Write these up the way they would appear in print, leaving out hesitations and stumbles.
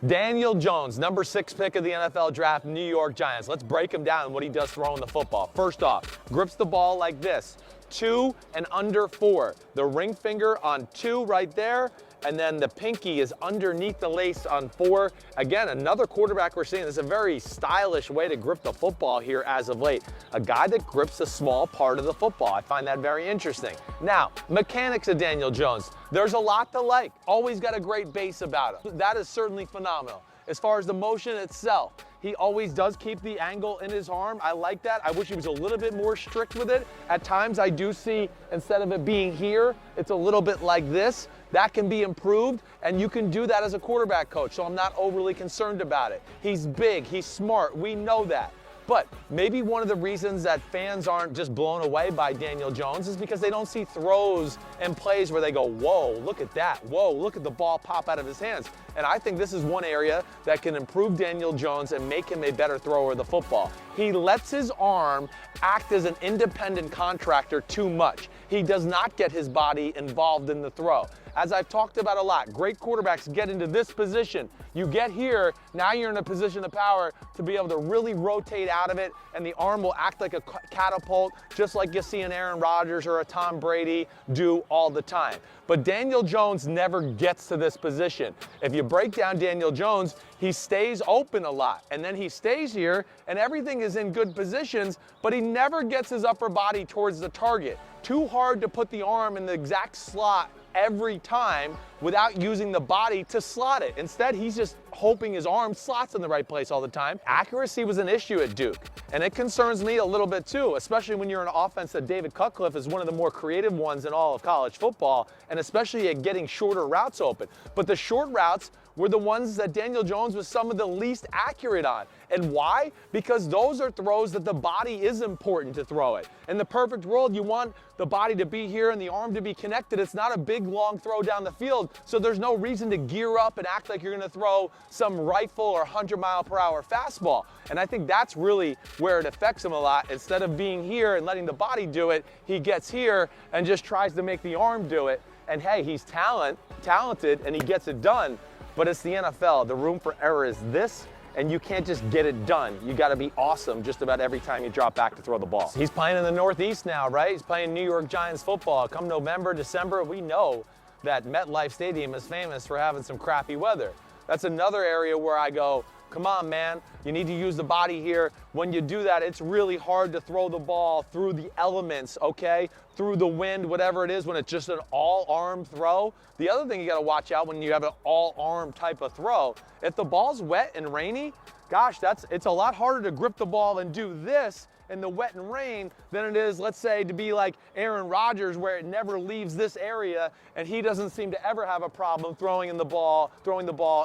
Daniel Jones, number 6 pick of the NFL draft, New York Giants. Let's break him down what he does throwing the football. First off, grips the ball like this, 2 and under 4. The ring finger on 2 right there, and then the pinky is underneath the lace on 4. Again, another quarterback we're seeing. This is a very stylish way to grip the football here as of late. A guy that grips a small part of the football. I find that very interesting. Now, mechanics of Daniel Jones. There's a lot to like. Always got a great base about him. That is certainly phenomenal. As far as the motion itself, he always does keep the angle in his arm. I like that. I wish he was a little bit more strict with it. At times I do see, instead of it being here, it's a little bit like this. That can be improved, and you can do that as a quarterback coach, so I'm not overly concerned about it. He's big, he's smart, we know that. But maybe one of the reasons that fans aren't just blown away by Daniel Jones is because they don't see throws and plays where they go, whoa, look at that. Whoa, look at the ball pop out of his hands. And I think this is one area that can improve Daniel Jones and make him a better thrower of the football. He lets his arm act as an independent contractor too much. He does not get his body involved in the throw. As I've talked about a lot, great quarterbacks get into this position. You get here, now you're in a position of power to be able to really rotate out of it, and the arm will act like a catapult, just like you see an Aaron Rodgers or a Tom Brady do all the time. But Daniel Jones never gets to this position. If you break down Daniel Jones, he stays open a lot, and then he stays here, and everything is in good positions, but he never gets his upper body towards the target. Too hard to put the arm in the exact slot every time without using the body to slot it. Instead, he's just hoping his arm slots in the right place all the time. Accuracy was an issue at Duke, and it concerns me a little bit too, especially when you're an offense that David Cutcliffe is one of the more creative ones in all of college football, and especially at getting shorter routes open. But the short routes were the ones that Daniel Jones was some of the least accurate on. And why? Because those are throws that the body is important to throw it. In the perfect world, you want the body to be here and the arm to be connected. It's not a big, long throw down the field, so there's no reason to gear up and act like you're gonna throw some rifle or 100-mile-per-hour fastball. And I think that's really where it affects him a lot. Instead of being here and letting the body do it, he gets here and just tries to make the arm do it. And hey, he's talented, and he gets it done. But it's the NFL. The room for error is this, and you can't just get it done. You got to be awesome just about every time you drop back to throw the ball. He's playing in the Northeast now, right? He's playing New York Giants football. Come November, December, we know that MetLife Stadium is famous for having some crappy weather. That's another area where I go, come on, man, you need to use the body here. When you do that, it's really hard to throw the ball through the elements, okay? Through the wind, whatever it is, when it's just an all-arm throw. The other thing you gotta watch out when you have an all-arm type of throw, if the ball's wet and rainy, gosh, it's a lot harder to grip the ball and do this in the wet and rain than it is, let's say, to be like Aaron Rodgers, where it never leaves this area, and he doesn't seem to ever have a problem throwing the ball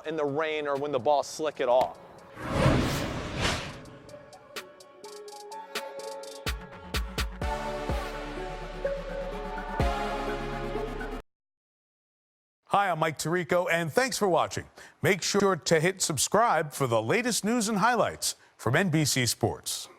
in the rain or when the ball's slick at all. Hi, I'm Mike Tirico, and thanks for watching. Make sure to hit subscribe for the latest news and highlights from NBC Sports.